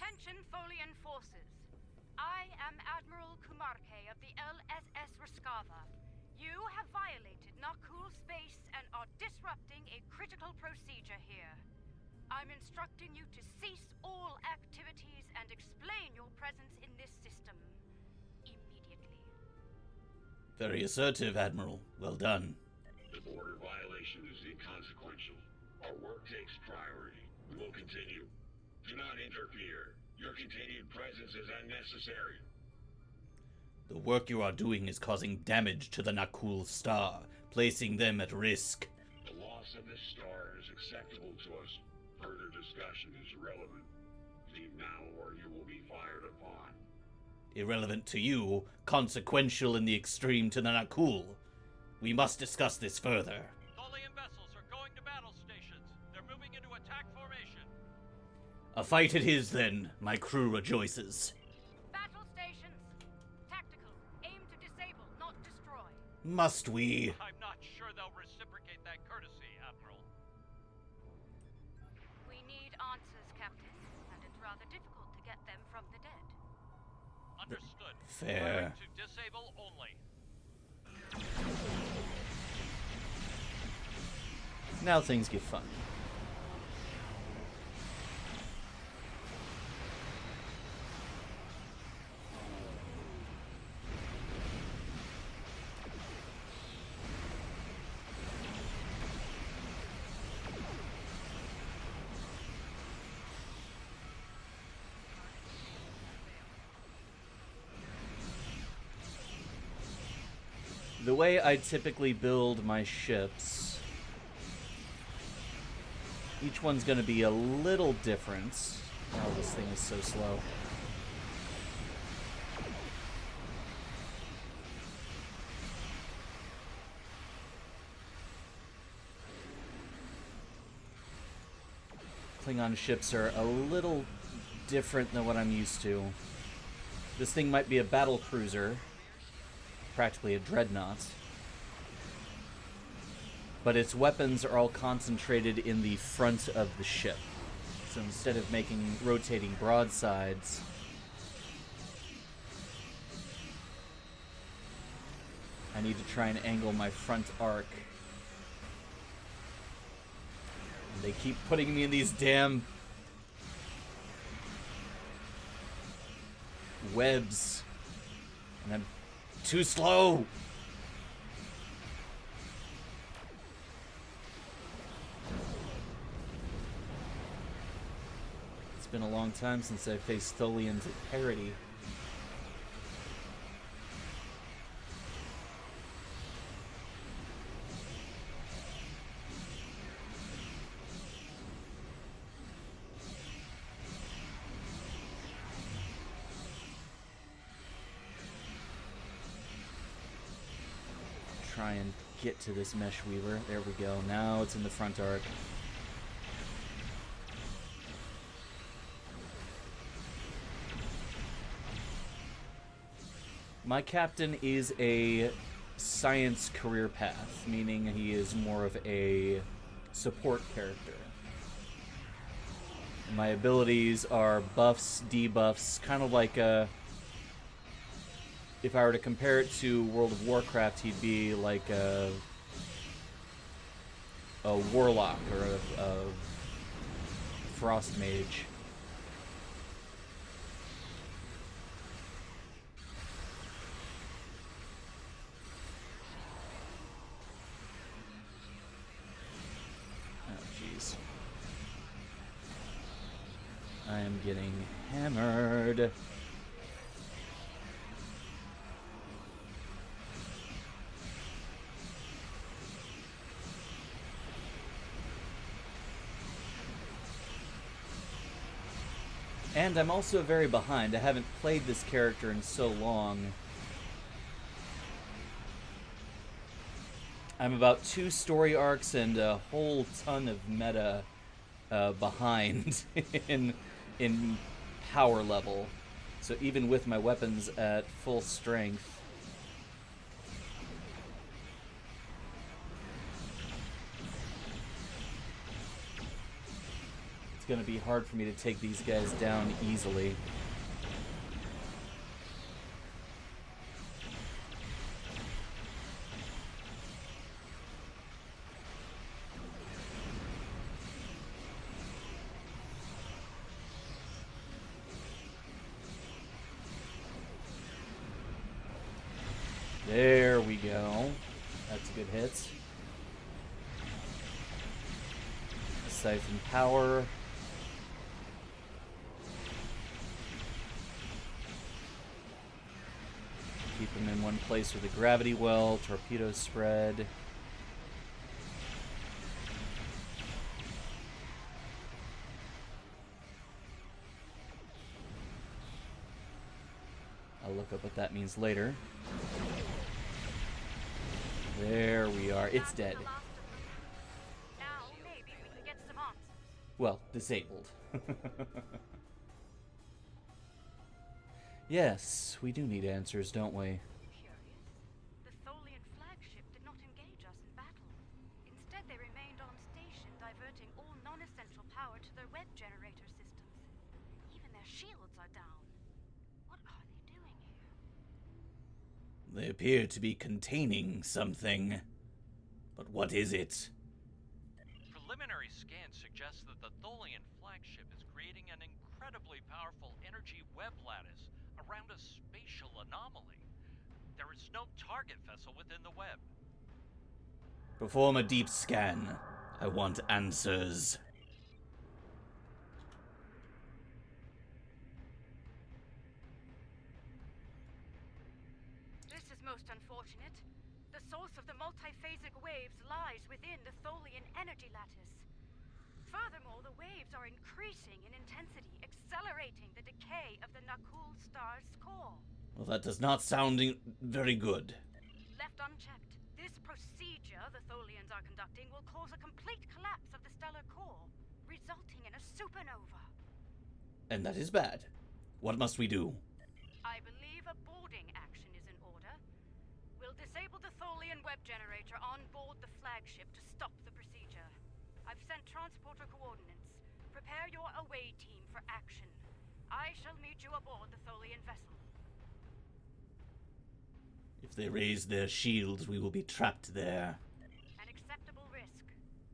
Attention, Folian forces. I am Admiral Kumarke of the LSS Raskava. You have violated Nakul space and are disrupting a critical procedure here. I'm instructing you to cease all activities and explain your presence in this system immediately. Very assertive, Admiral. Well done. The border violation is inconsequential. Our work takes priority. We will continue. Do not interfere. Your continued presence is unnecessary. The work you are doing is causing damage to the Nakul Star, placing them at risk. The loss of this star is acceptable to us. Further discussion is irrelevant. Leave now or you will be fired upon. Irrelevant to you, consequential in the extreme to the Nakul. We must discuss this further. Tholian vessels are going to battle stations. They're moving into attack formation. A fight it is, then. My crew rejoices. Battle stations. Tactical. Aim to disable, not destroy. Must we? I'm not sure they'll reciprocate that courtesy, Admiral. We need answers, Captain, and it's rather difficult to get them from the dead. Understood. Fair. To disable only. Now things get fun. The way I typically build my ships, each one's going to be a little different. Oh, this thing is so slow. Klingon ships are a little different than what I'm used to. This thing might be a battle cruiser, practically a dreadnought, but its weapons are all concentrated in the front of the ship. So instead of making rotating broadsides, I need to try and angle my front arc. And they keep putting me in these damn webs, and I'm too slow. It's been a long time since I faced Tholians at parity. Try and get to this mesh weaver. There we go. Now it's in the front arc. My captain is a science career path, meaning he is more of a support character. My abilities are buffs, debuffs, kind of like a... If I were to compare it to World of Warcraft, he'd be like a warlock or a frost mage. Oh, jeez. I am getting hammered. And I'm also very behind. I haven't played this character in so long. I'm about 2 story arcs and a whole ton of meta behind in power level. So even with my weapons at full strength, it's going to be hard for me to take these guys down easily. There we go. That's a good hit. Siphon power. Keep him in one place with a gravity well. Torpedo spread. I'll look up what that means later. There we are. It's dead. Now maybe we can get some answers. Well, disabled. Yes, we do need answers, don't we? Curious. The Tholian flagship did not engage us in battle. Instead, they remained on station, diverting all non-essential power to their web generator systems. Even their shields are down. What are they doing here? They appear to be containing something. But what is it? Preliminary scans suggest that the Tholian flagship is creating an incredibly powerful energy web lattice around a spatial anomaly. There is no target vessel within the web. Perform a deep scan. I want answers. This is most unfortunate. The source of the multiphasic waves lies within the Tholian energy lattice. Furthermore, the waves are increasing in intensity, accelerating the decay of the Nakul star's core. Well, that does not sound very good. Left unchecked, this procedure the Tholians are conducting will cause a complete collapse of the stellar core, resulting in a supernova. And that is bad. What must we do? I believe a boarding action is in order. We'll disable the Tholian web generator on board the flagship to stop the procedure. I've sent transporter coordinates. Prepare your away team for action. I shall meet you aboard the Tholian vessel. If they raise their shields, we will be trapped there. An acceptable risk.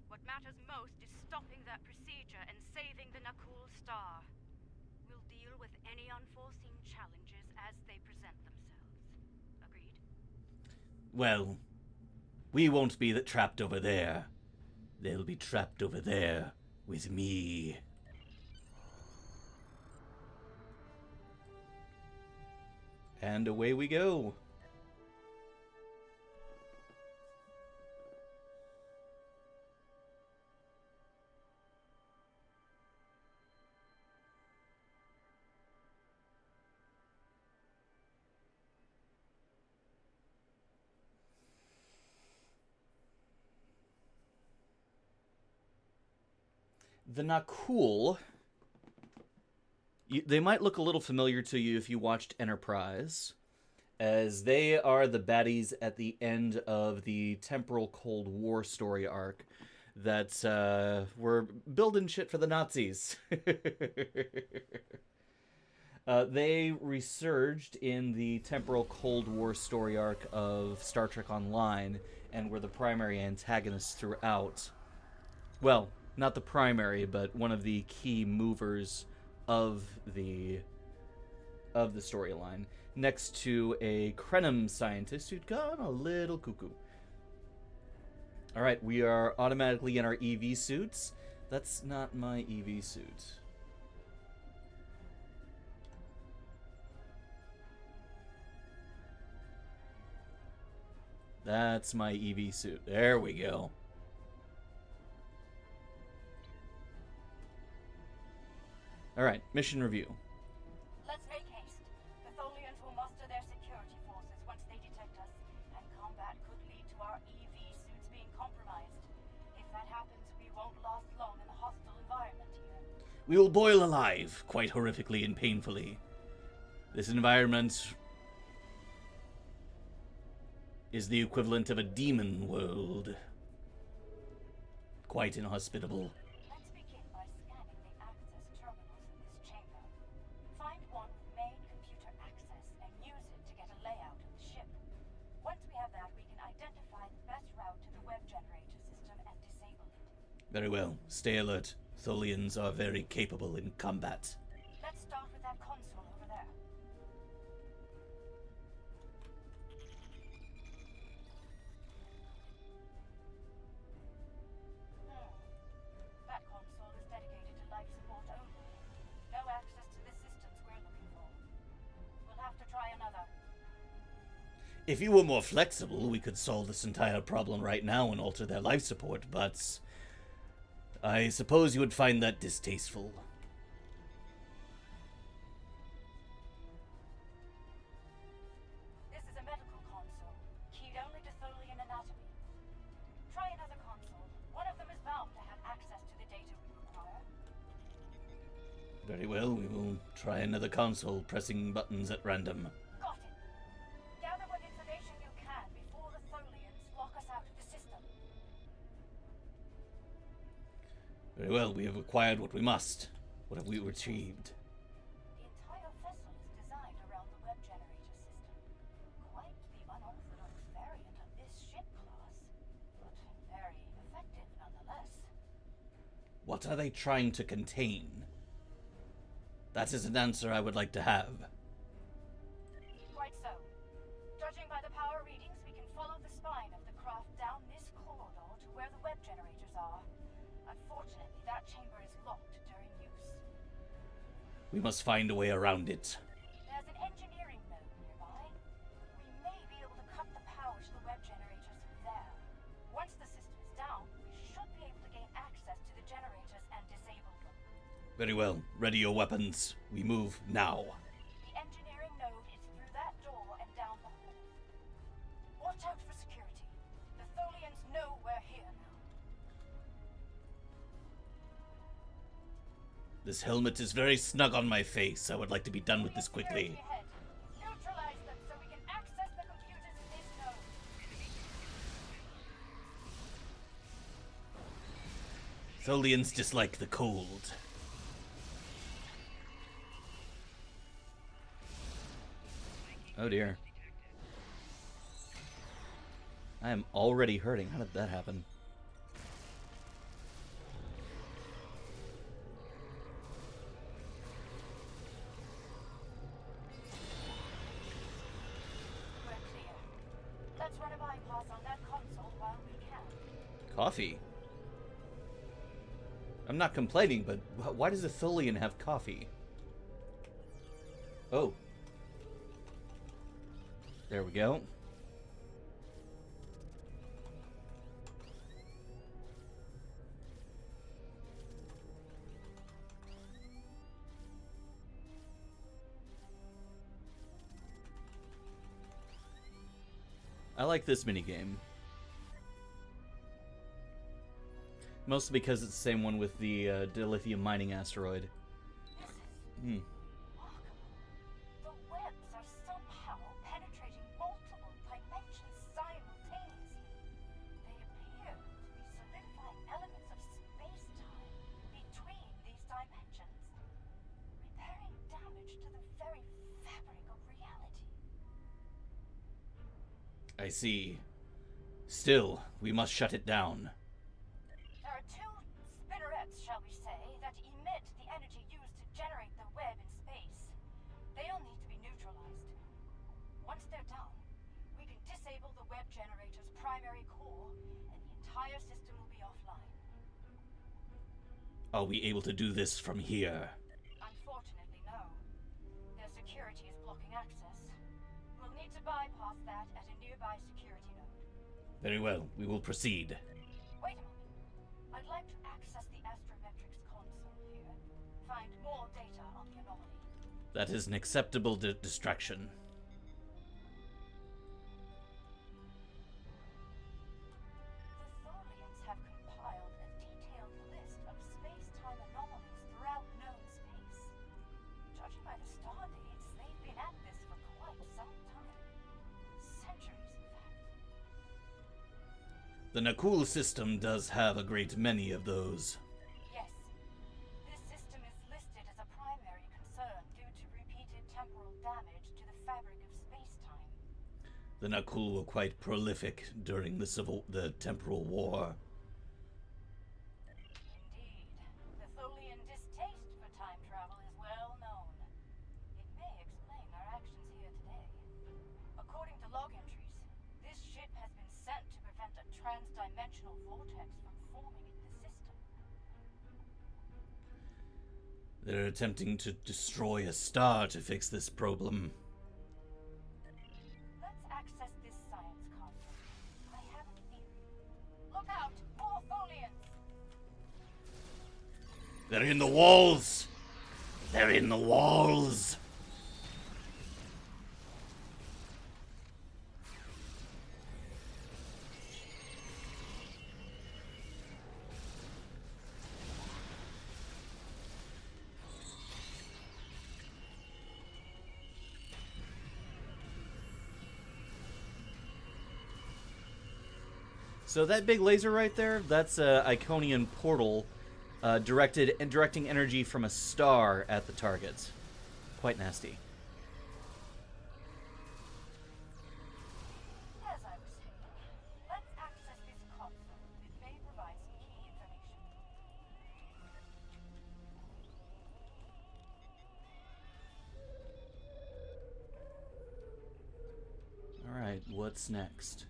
What matters most is stopping that procedure and saving the Nakul star. We'll deal with any unforeseen challenges as they present themselves. Agreed? Well, we won't be trapped over there. They'll be trapped over there with me. And away we go. The Nakul, they might look a little familiar to you if you watched Enterprise, as they are the baddies at the end of the temporal Cold War story arc that were building shit for the Nazis. They resurged in the temporal Cold War story arc of Star Trek Online and were the primary antagonists throughout. Well, not the primary, but one of the key movers of the storyline, next to a Krenim scientist who'd gone a little cuckoo. All right, we are automatically in our EV suits. That's not my EV suit. That's my EV suit. There we go. All right, mission review. Let's make haste. The Tholians will muster their security forces once they detect us, and combat could lead to our EV suits being compromised. If that happens, we won't last long in the hostile environment here. We will boil alive, quite horrifically and painfully. This environment is the equivalent of a demon world. Quite inhospitable. Let's begin by scanning the Very well. Stay alert. Tholians are very capable in combat. Let's start with that console over there. That console is dedicated to life support only. No access to the systems we're looking for. We'll have to try another. If you were more flexible, we could solve this entire problem right now and alter their life support, but I suppose you would find that distasteful. This is a medical console, keyed only to Tholian anatomy. Try another console. One of them is bound to have access to the data we require. Very well, we will try another console, pressing buttons at random. Got it. Gather what information you can before the Tholians lock us out of the system. Very well, we have acquired what we must. What have we achieved? The entire vessel is designed around the web generator system. Quite the unorthodox variant of this ship class, but very effective nonetheless. What are they trying to contain? That is an answer I would like to have. Quite so. Judging by the power readings, we can follow the spine of the craft down this corridor to where the web generators are. Unfortunately, that chamber is locked during use. We must find a way around it. There's an engineering node nearby. We may be able to cut the power to the web generators there. Once the system is down, we should be able to gain access to the generators and disable them. Very well. Ready your weapons. We move now. The engineering node is through that door and down the hall. Watch out for security. The Tholians know we're here now. This helmet is very snug on my face. I would like to be done with this quickly. Security ahead. Neutralize them so we can access the computers in this node. Tholians dislike the cold. Oh dear. I am already hurting. How did that happen? We're clear. Let's run a bypass on that console while we can. Coffee? I'm not complaining, but why does a Tholian have coffee? Oh. There we go. I like this minigame. Mostly because it's the same one with the dilithium mining asteroid. This is Hmm. remarkable. The webs are somehow penetrating multiple dimensions simultaneously. They appear to be solidifying elements of space-time between these dimensions, repairing damage to the very fabric of reality. I see. Still, we must shut it down. There are two spinnerets, shall we say, that emit the energy used to generate the web in space. They'll need to be neutralized. Once they're down, we can disable the web generator's primary core, and the entire system will be offline. Are we able to do this from here? Unfortunately, no. Their security is blocking access. We'll need to bypass that at a nearby security node. Very well, we will proceed. Wait a moment. I'd like to access the astrometrics console here. Find more data on the anomaly. That is an acceptable distraction. The Tholians have compiled a detailed list of space-time anomalies throughout known space. Judging by the star dates, they've been at this for quite some time. Centuries, in fact. The Nakul system does have a great many of those. Yes. This system is listed as a primary concern due to repeated temporal damage to the fabric of space-time. The Nakul were quite prolific during the temporal war. They're attempting to destroy a star to fix this problem. Let's access this science console. I have a theory. Look out! More Tholians! They're in the walls! They're in the walls! So that big laser right there, that's a Iconian portal directing energy from a star at the target. Quite nasty. As I was saying, let's access this console. It may provide some key information. Alright, what's next?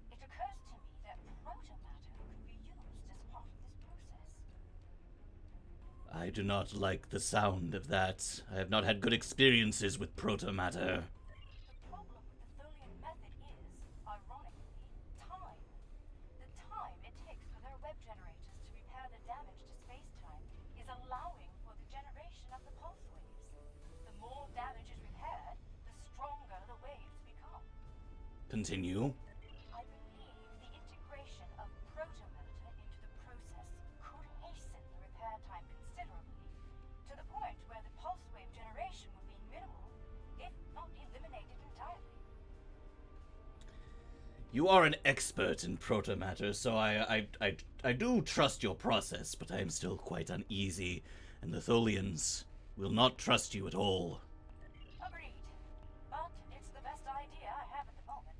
It occurs to me that protomatter could be used as part of this process. I do not like the sound of that. I have not had good experiences with protomatter. The problem with the Tholian method is, ironically, time. The time it takes for their web generators to repair the damage to space-time is allowing for the generation of the pulse waves. The more damage is repaired, the stronger the waves become. Continue. I believe the integration of protomatter into the process could hasten the repair time considerably, to the point where the pulse wave generation would be minimal, if not eliminated entirely. You are an expert in protomatter, so I do trust your process, but I am still quite uneasy, and the Tholians will not trust you at all. Agreed. But it's the best idea I have at the moment.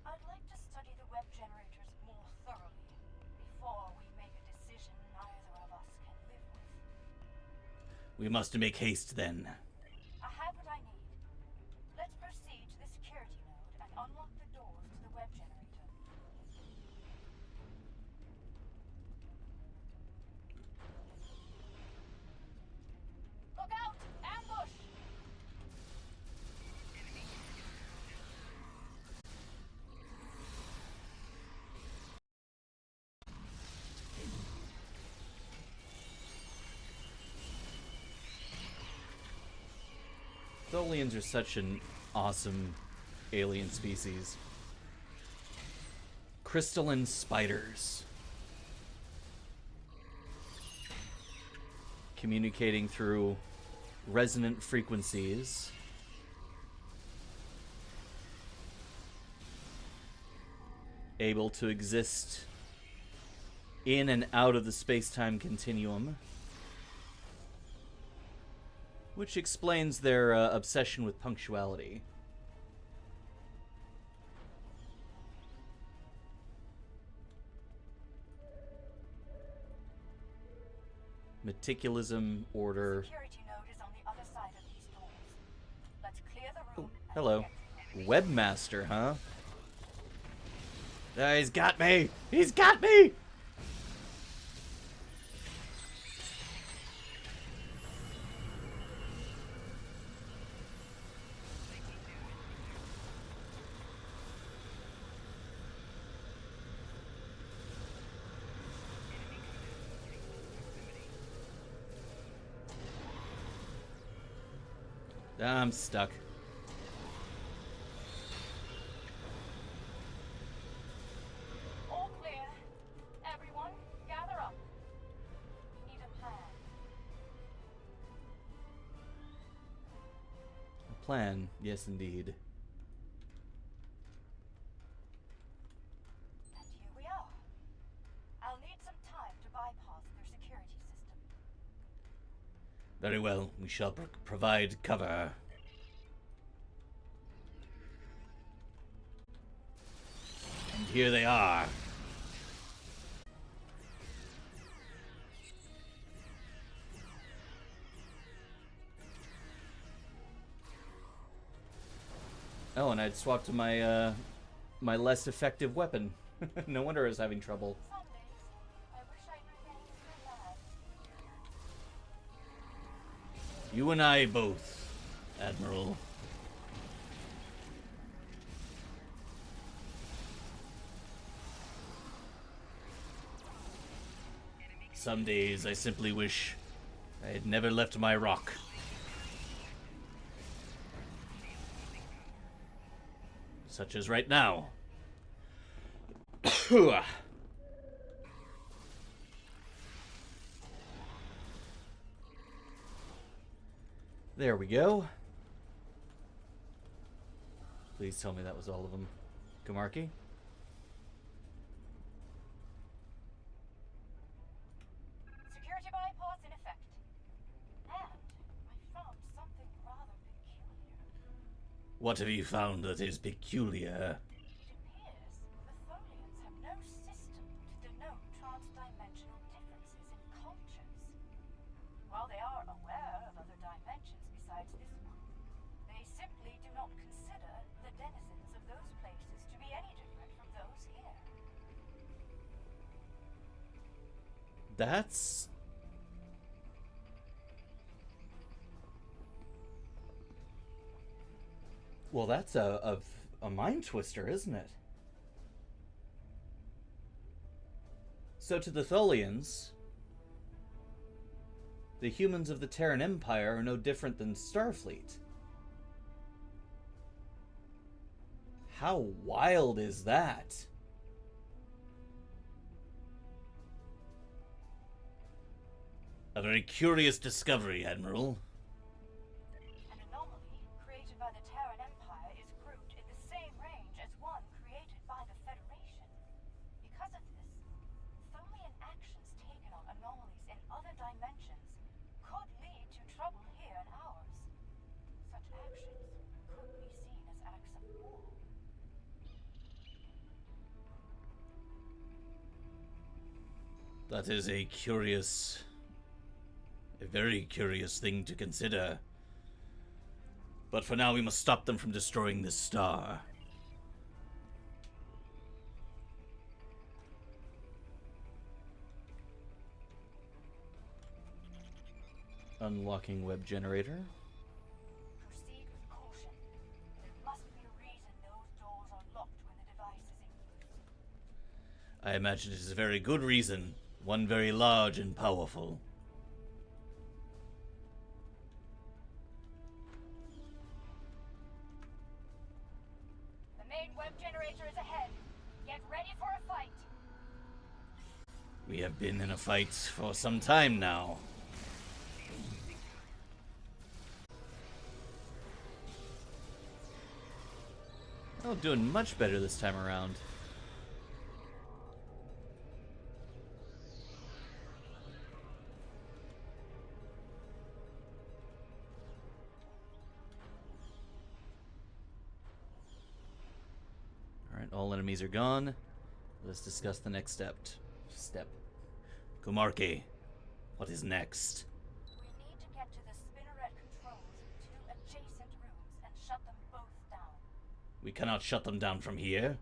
I'd like to study the web generators more thoroughly before we make a decision neither of us can live with. We must make haste then. I have what I need. Let's proceed to the security node and unlock the doors to the web generator. Look out! Ambush! Tholians are such an awesome alien species. Crystalline spiders. Communicating through resonant frequencies. Able to exist in and out of the space-time continuum. Which explains their obsession with punctuality. Meticulism, order. Security node is on the other side of these doors. Let's clear the room. and Hello. get- Webmaster, huh? He's got me! He's got me! I'm stuck. All clear. Everyone, gather up. We need a plan. A plan, yes indeed. And here we are. I'll need some time to bypass their security system. Very well, we shall provide cover. And here they are. Oh, and I'd swapped to my my less effective weapon. No wonder I was having trouble. Some days, I wish I'd remained in the lab. You and I both, Admiral. Some days I simply wish I had never left my rock. Such as right now. There we go. Please tell me that was all of them. Kumarki? Security bypass in effect. And I found something rather peculiar. What have you found that is peculiar? It appears the Tholians have no system to denote transdimensional differences in cultures. While they are aware of other dimensions besides this one, they simply do not consider the denizens of those places to be any different from those here. That's... Well, that's a mind twister, isn't it? So to the Tholians, the humans of the Terran Empire are no different than Starfleet. How wild is that? A very curious discovery, Admiral. An anomaly created by the Terran Empire is grouped in the same range as one created by the Federation. Because of this, Tholian actions taken on anomalies in other dimensions could lead to trouble here in ours. Such actions could be seen as acts of war. That is a very curious thing to consider. But for now, we must stop them from destroying this star. Unlocking web generator. Proceed with caution. There must be a reason those doors are locked when the device is in use. I imagine it is a very good reason. One very large and powerful. The main web generator is ahead. Get ready for a fight. We have been in a fight for some time now. Oh, doing much better this time around. Alright, all enemies are gone. Let's discuss the next step. Kumarki, what is next? We need to get to the spinneret controls in 2 adjacent rooms and shut them both down. We cannot shut them down from here.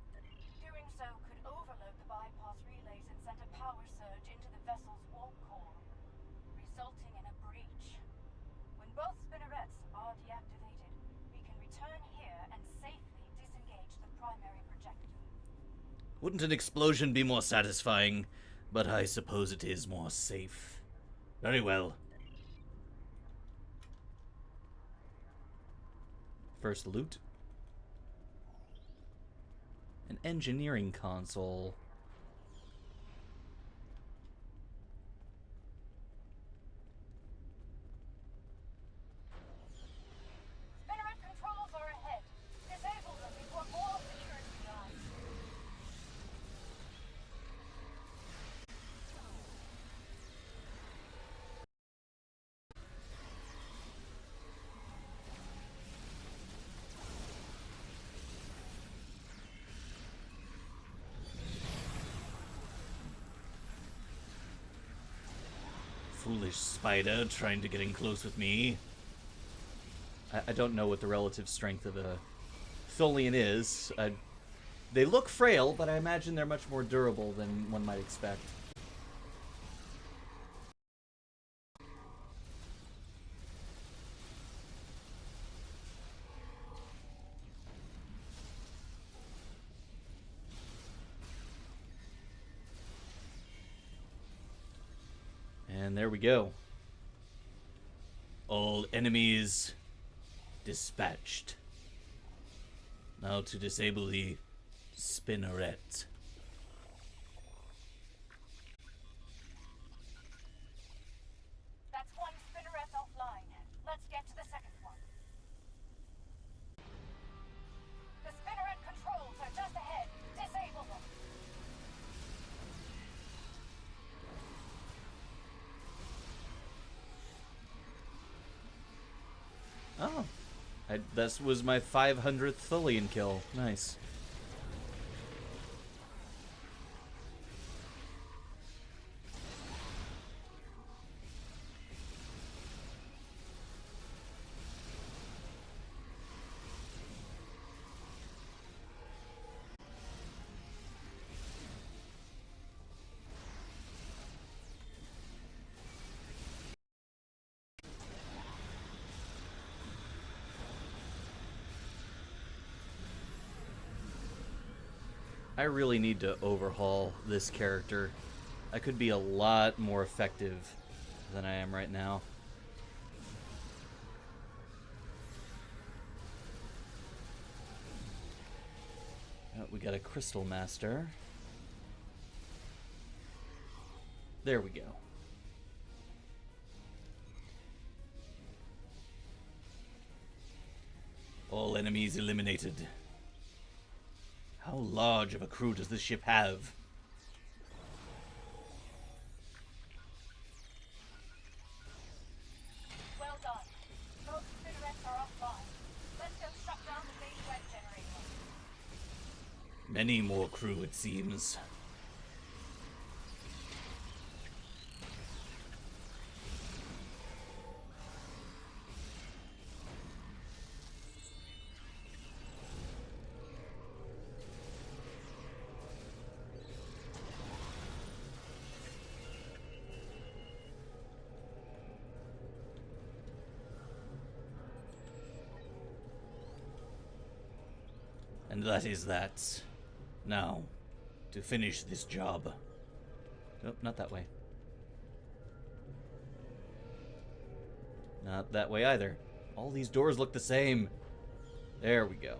Doing so could overload the bypass relays and send a power surge into the vessel's warp core, resulting in a breach. When both spinnerets are deactivated, we can return here and safely disengage the primary projector. Wouldn't an explosion be more satisfying? But I suppose it is more safe. Very well. First loot. An engineering console. Spinneret controls are ahead. Disable them before more security guards. Foolish spider trying to get in close with me. I don't know what the relative strength of a Tholian is. They look frail, but I imagine they're much more durable than one might expect. And there we go. All enemies dispatched. Now to disable the spinneret. That's one spinneret offline. Let's get to the second one. The spinneret controls are just ahead. Disable them. Oh. That was my 500th Thullian kill. Nice. I really need to overhaul this character. I could be a lot more effective than I am right now. We got a Crystal Master. There we go. All enemies eliminated. How large of a crew does this ship have? Well done. Both spinnerets are offline. Let's go shut down the main web generator. Many more crew, it seems. And that is that. Now, to finish this job. Nope, not that way. Not that way either. All these doors look the same. There we go.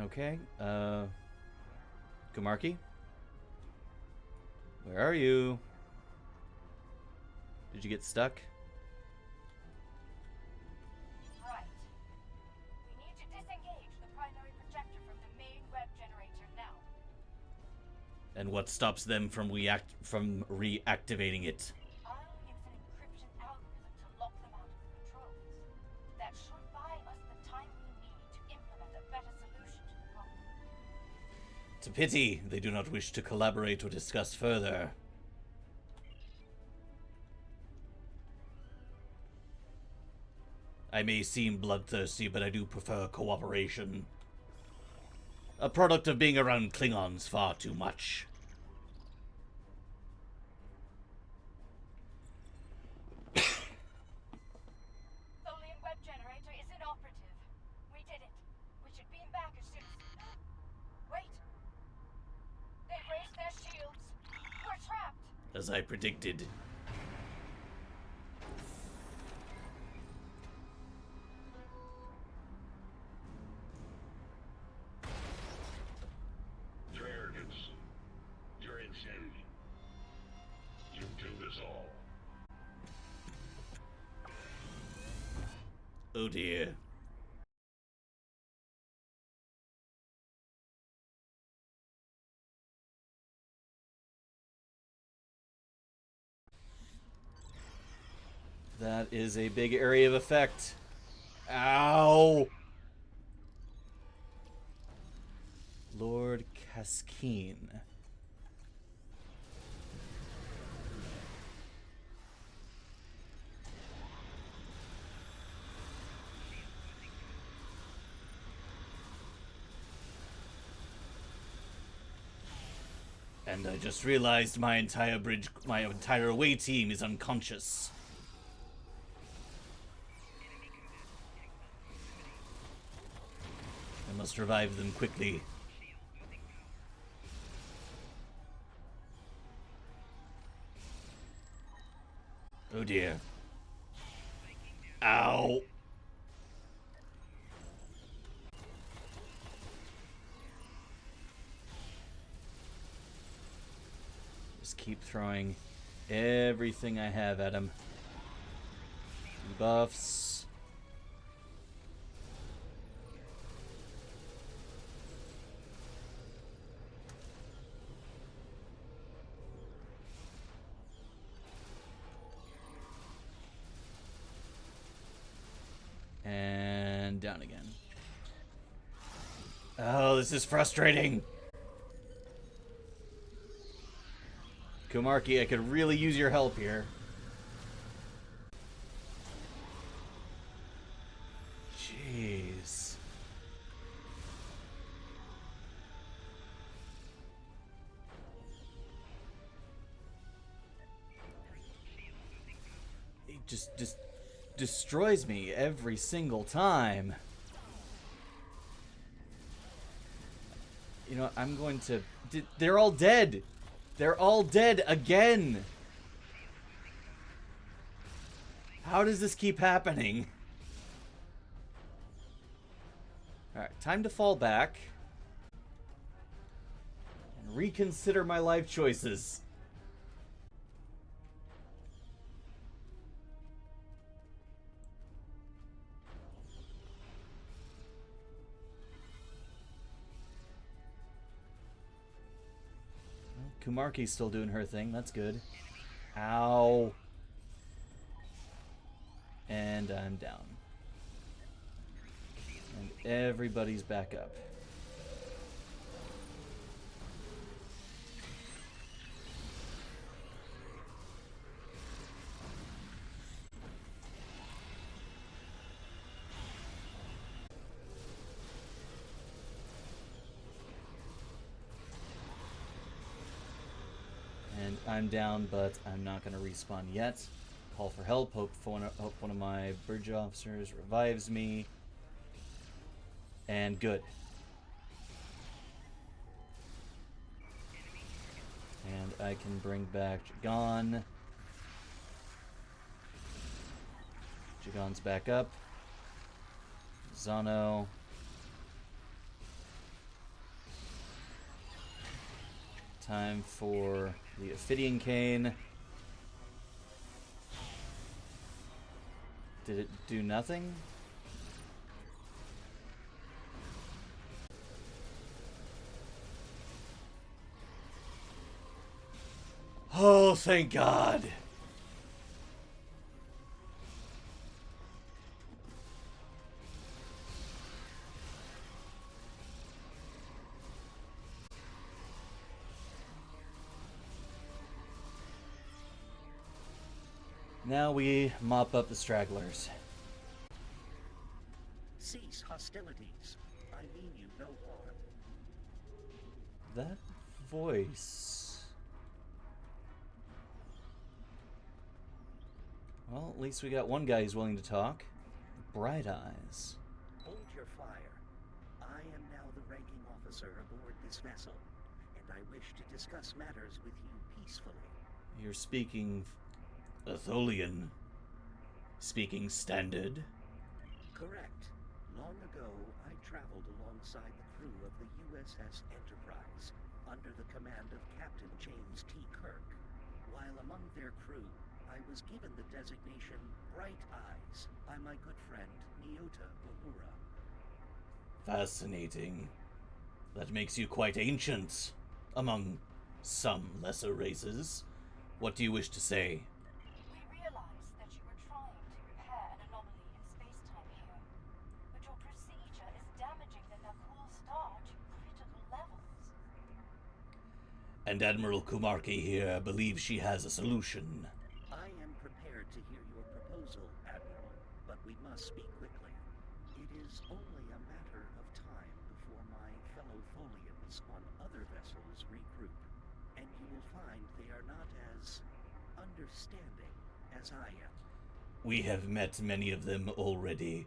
Okay, Kumarki? Where are you? Did you get stuck? Right. We need to disengage the primary projector from the main web generator now. And what stops them from reactivating it? I'll use an encryption algorithm to lock them out of the controls. That should buy us the time we need to implement a better solution to the problem. It's a pity they do not wish to collaborate or discuss further. I may seem bloodthirsty, but I do prefer cooperation. A product of being around Klingons far too much. Tholian web generator is inoperative. We did it. We should beam back as soon as... Wait! They've raised their shields. We're trapped! As I predicted. Your arrogance. Your insanity. You do this all. Oh dear. That is a big area of effect. Ow! Lord Kaskeen. And I just realized my entire away team is unconscious. must revive them quickly. Oh dear. Ow. Just keep throwing everything I have at him. Buffs. And down again. Oh, this is frustrating. Kumarki, I could really use your help here. Jeez. He just destroys me every single time. You know, I'm going to... They're all dead! They're all dead again! How does this keep happening? Alright, time to fall back. And reconsider my life choices. Kumarki's still doing her thing. That's good. Ow. And I'm down. And everybody's back up. And I'm down, but I'm not going to respawn yet. Call for help. Hope one of my bridge officers revives me. And good. And I can bring back Jagan. Jagan's back up. Zano. Time for the Ophidian Cane. Did it do nothing? Oh, thank God. Now we mop up the stragglers. Cease hostilities. I mean you no harm. That voice... Well, at least we got one guy who's willing to talk. Bright Eyes. Hold your fire. I am now the ranking officer aboard this vessel, and I wish to discuss matters with you peacefully. You're speaking... Atholian. Speaking standard. Correct. Long ago, I traveled alongside the crew of the USS Enterprise, under the command of Captain James T. Kirk. While among their crew, I was given the designation Bright Eyes by my good friend Nyota Uhura. Fascinating. That makes you quite ancient, among some lesser races. What do you wish to say? We realized that you were trying to repair an anomaly in space-time here, but your procedure is damaging the Nakul star to critical levels. And Admiral Kumarki here believes she has a solution. I am prepared to hear your proposal, Admiral, but we must speak quickly. It is only a matter of time before my fellow Tholians on other vessels regroup, and you will find they are not as understanding as I am. We have met many of them already.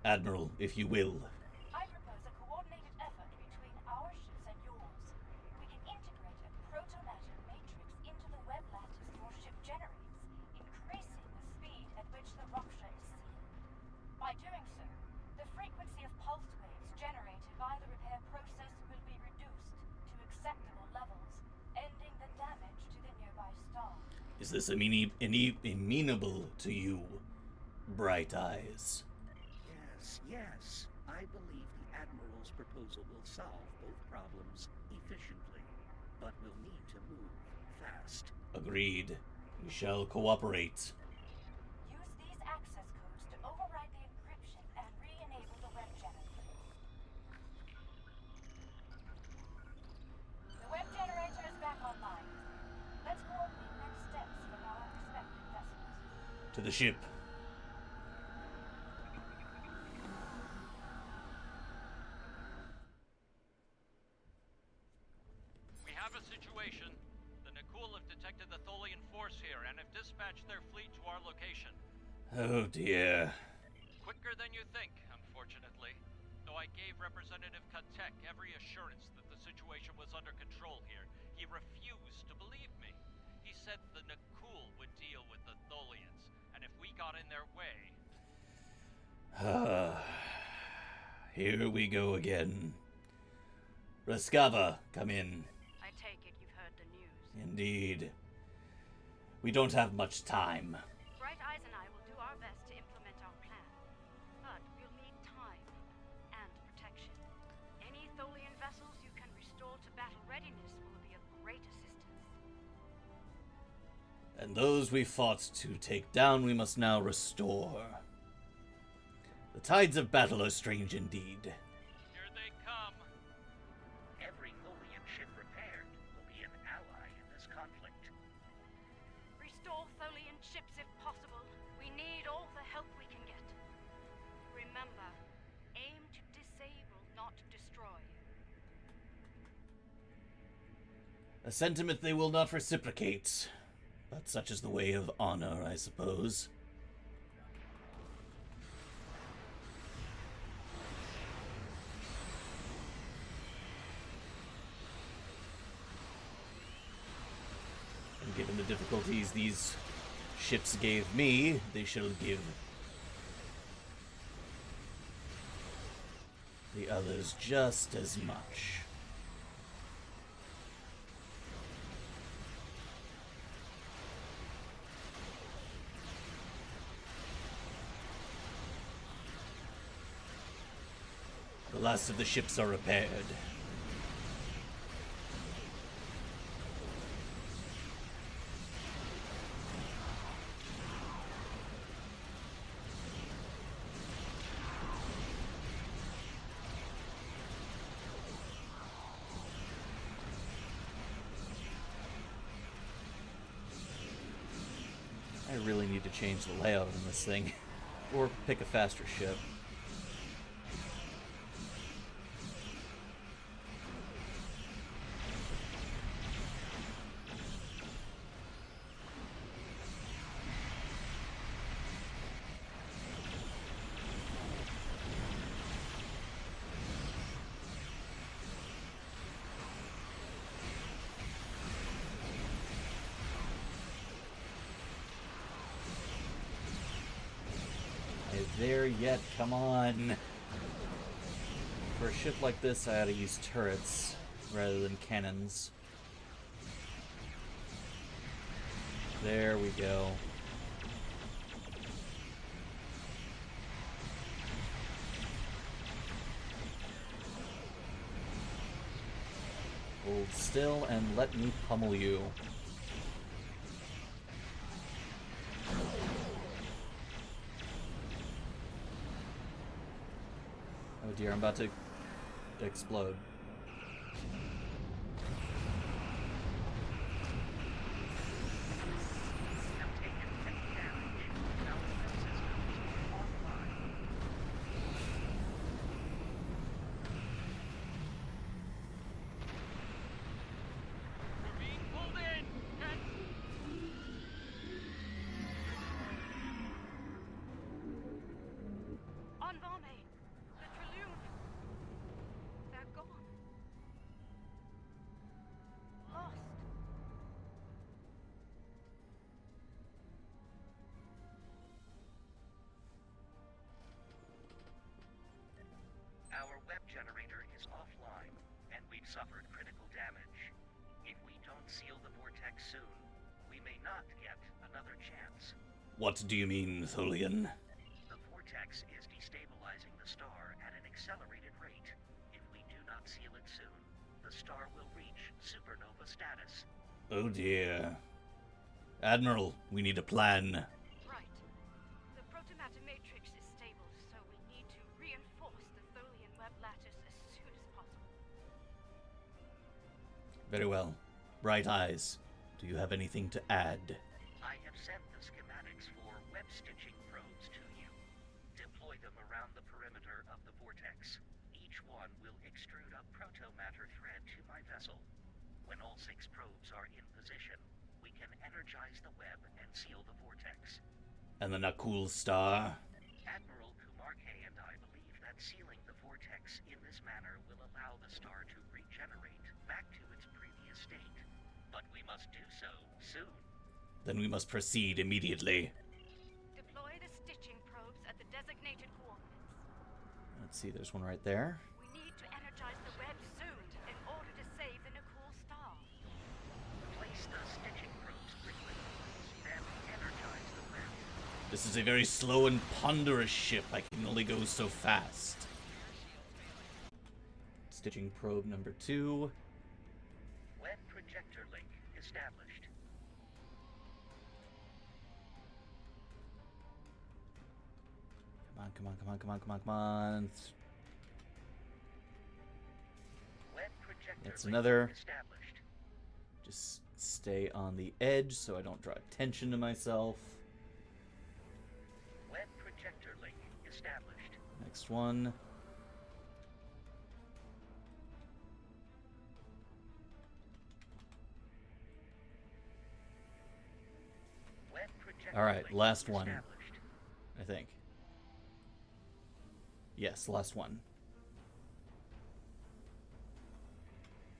Admiral, if you will. I propose a coordinated Is this amenable to you, Bright Eyes? Yes. I believe the Admiral's proposal will solve both problems efficiently, but we'll need to move fast. Agreed. We shall cooperate. Use these access codes to override the encryption and re-enable the web generator. The web generator is back online. Let's coordinate next steps from our respective vessels. To the ship. We have a situation. The Nakul have detected the Tholian force here and have dispatched their fleet to our location. Oh dear. Quicker than you think, unfortunately. Though I gave Representative Katek every assurance that the situation was under control here, he refused to believe me. He said the Nakul would deal with the Tholians, and if we got in their way... Here we go again. Raskava, come in. I take it you've heard the news. Indeed. We don't have much time. Bright Eyes and I will do our best to implement our plan. But we'll need time and protection. Any Tholian vessels you can restore to battle readiness will be of great assistance. And those we fought to take down we must now restore. The tides of battle are strange indeed. Here they come. Every Tholian ship repaired will be an ally in this conflict. Restore Tholian ships if possible. We need all the help we can get. Remember, aim to disable, not destroy. A sentiment they will not reciprocate. But such is the way of honor, I suppose. And given the difficulties these ships gave me, they shall give the others just as much. The last of the ships are repaired. I really need to change the layout on this thing, or pick a faster ship. There yet, come on. For a ship like this, I ought to use turrets rather than cannons. There we go. Hold still and let me pummel you. Oh dear, I'm about to explode. We're being pulled in! On Vame! The Trillium! They're gone. Lost. Our web generator is offline, and we've suffered critical damage. If we don't seal the vortex soon, we may not get another chance. What do you mean, Tholian? The vortex is destabilizing the star at an accelerated rate. If we do not seal it soon, the star will reach supernova status. Oh dear. Admiral, we need a plan. Right. The protomatter matrix is stable, so we need to reinforce the Tholian web lattice as soon as possible. Very well. Bright Eyes, do you have anything to add? I have sent the schematics for web stitching probes to you. Deploy them around the perimeter of the vortex. Each one will extrude a protomatter thread to my vessel. When all 6 probes are in position, we can energize the web and seal the vortex. And the Nakul Star? Admiral Kumarke and I believe that sealing the vortex in this manner will allow the star to regenerate back to its previous state. But we must do so soon. Then we must proceed immediately. Deploy the stitching probes at the designated coordinates. Let's see, there's one right there. We need to energize the web soon in order to save the Nakul Star. Place the stitching probes quickly, then energize the web. This is a very slow and ponderous ship. I can only go so fast. Stitching probe number 2. Web projector link established. Come on, come on, come on, come on, come on, come on. Web projector That's link another. established. Just stay on the edge so I don't draw attention to myself. Web projector link established. Next one. Web projector All right, link last one, established. I think. Yes, last one.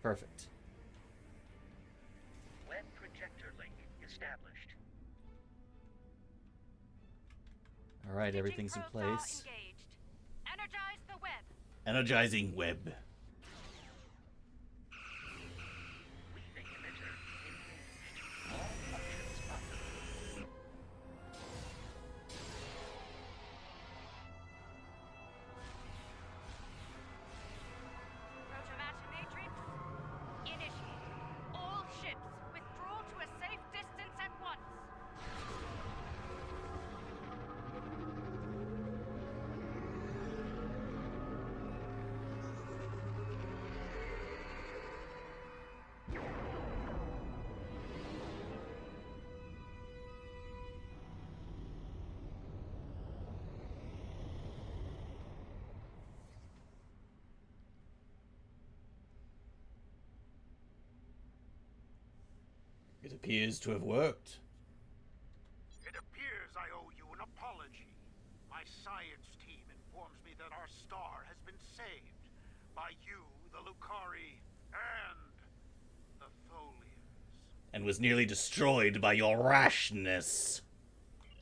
Perfect. Web projector link established. All right, Stitching everything's in probes are place. engaged. Energize the web. Energizing web. Weaving emitter engaged. All functions optimal. Protomatter matrix initiated. All ships withdraw to a safe distance at once. It appears to have worked. It appears I owe you an apology. My science team informs me that our star has been saved by you, the Lucari, and the Tholians. And was nearly destroyed by your rashness.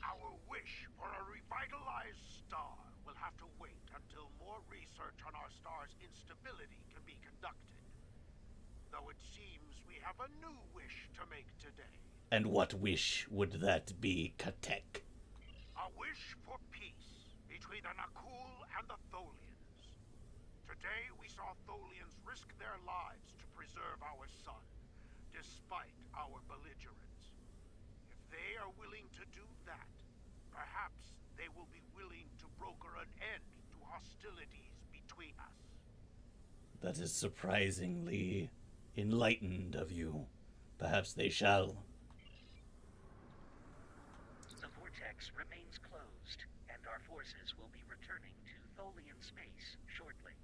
Our wish for a revitalized star will have to wait until more research on our star's instability can be conducted. Though it seems we have a new wish to make today. And what wish would that be, Katek? A wish for peace between the Nakul and the Tholians. Today we saw Tholians risk their lives to preserve our sun, despite our belligerence. If they are willing to do that, perhaps they will be willing to broker an end to hostilities between us. That is surprisingly enlightened of you. Perhaps they shall. The vortex remains closed, and our forces will be returning to Tholian space shortly.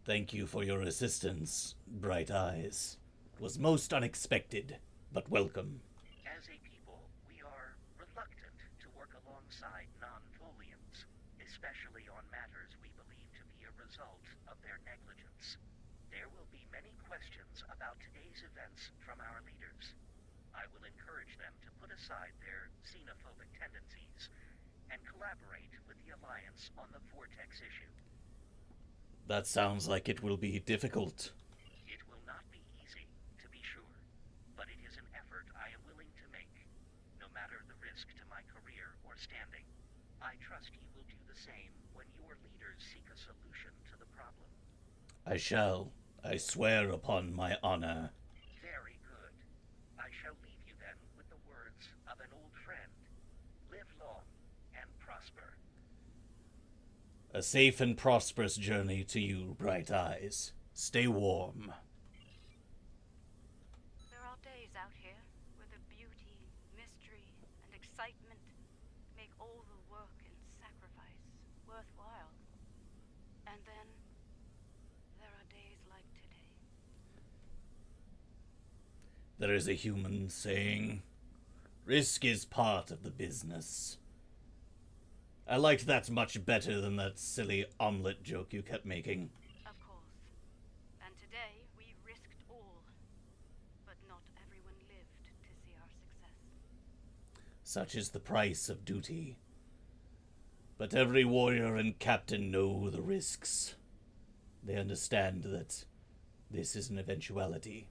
Thank you for your assistance, Bright Eyes. It was most unexpected, but welcome. As a people, we are reluctant to work alongside non-Tholians, especially on matters we believe to be a result of their negligence. There will be many questions about today's events from our leaders. I will encourage them to put aside their xenophobic tendencies and collaborate with the Alliance on the Vortex issue. That sounds like it will be difficult. It will not be easy, to be sure. trust you will do the same when your leaders seek a solution to the problem. I shall. I swear upon my honor. Very good. I shall leave you then with the words of an old friend. Live long and prosper. A safe and prosperous journey to you, Bright Eyes. Stay warm. There are days out here where the beauty, mystery, and excitement make all the work and sacrifice worthwhile. And then there are days like today. There is a human saying, risk is part of the business. I liked that much better than that silly omelet joke you kept making. Of course. And today we risked all. But not everyone lived to see our success. Such is the price of duty. But every warrior and captain know the risks. They understand that this is an eventuality,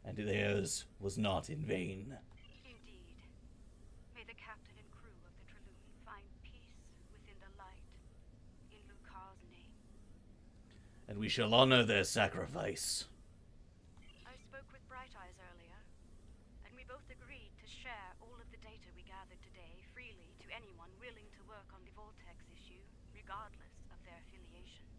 and theirs was not in vain. Indeed. May the captain and crew of the Trelune find peace within the light. In Lucar's name. And we shall honor their sacrifice. I spoke with Bright Eyes earlier, and we both agreed to share all of the data we gathered today freely to anyone willing to work on the Vortex issue, regardless of their affiliation.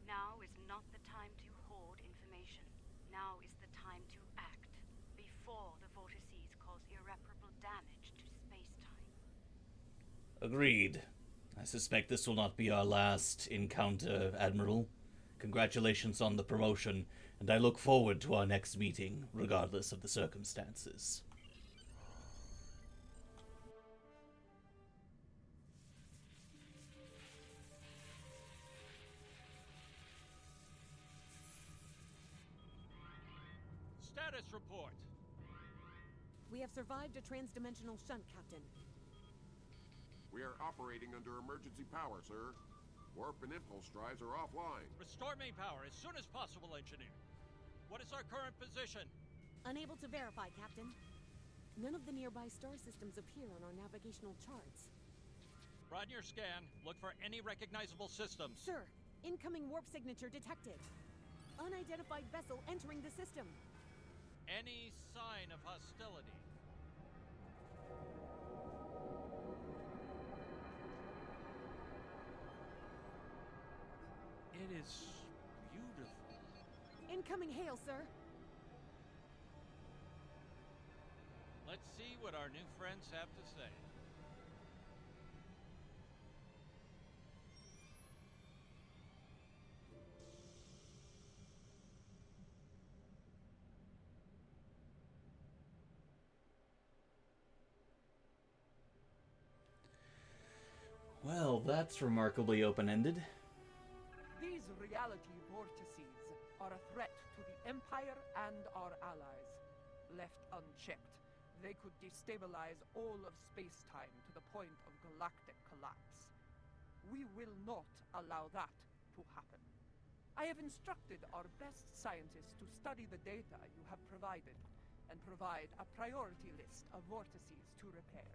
Now is not the time to hoard information. Now is the time to act, before the vortices cause irreparable damage to space-time. Agreed. I suspect this will not be our last encounter, Admiral. Congratulations on the promotion, and I look forward to our next meeting, regardless of the circumstances. Status report. We have survived a transdimensional shunt, Captain. We are operating under emergency power, sir. Warp and impulse drives are offline. Restore main power as soon as possible, Engineer. What is our current position? Unable to verify, Captain. None of the nearby star systems appear on our navigational charts. Run your scan. Look for any recognizable systems. Sir, incoming warp signature detected. Unidentified vessel entering the system. Any sign of hostility? It is beautiful. Incoming hail, sir. Let's see what our new friends have to say. Well, that's remarkably open-ended. These reality vortices are a threat to the Empire and our allies. Left unchecked, they could destabilize all of space-time to the point of galactic collapse. We will not allow that to happen. I have instructed our best scientists to study the data you have provided and provide a priority list of vortices to repair.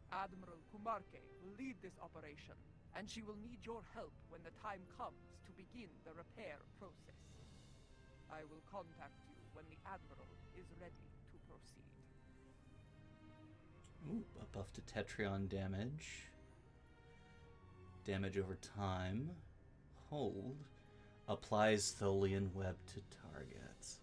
Admiral Kumarke will lead this operation, and she will need your help when the time comes to begin the repair process. I will contact you when the Admiral is ready to proceed. Ooh, a buff to Tetrion damage. Damage over time. Hold. Applies Tholian web to targets.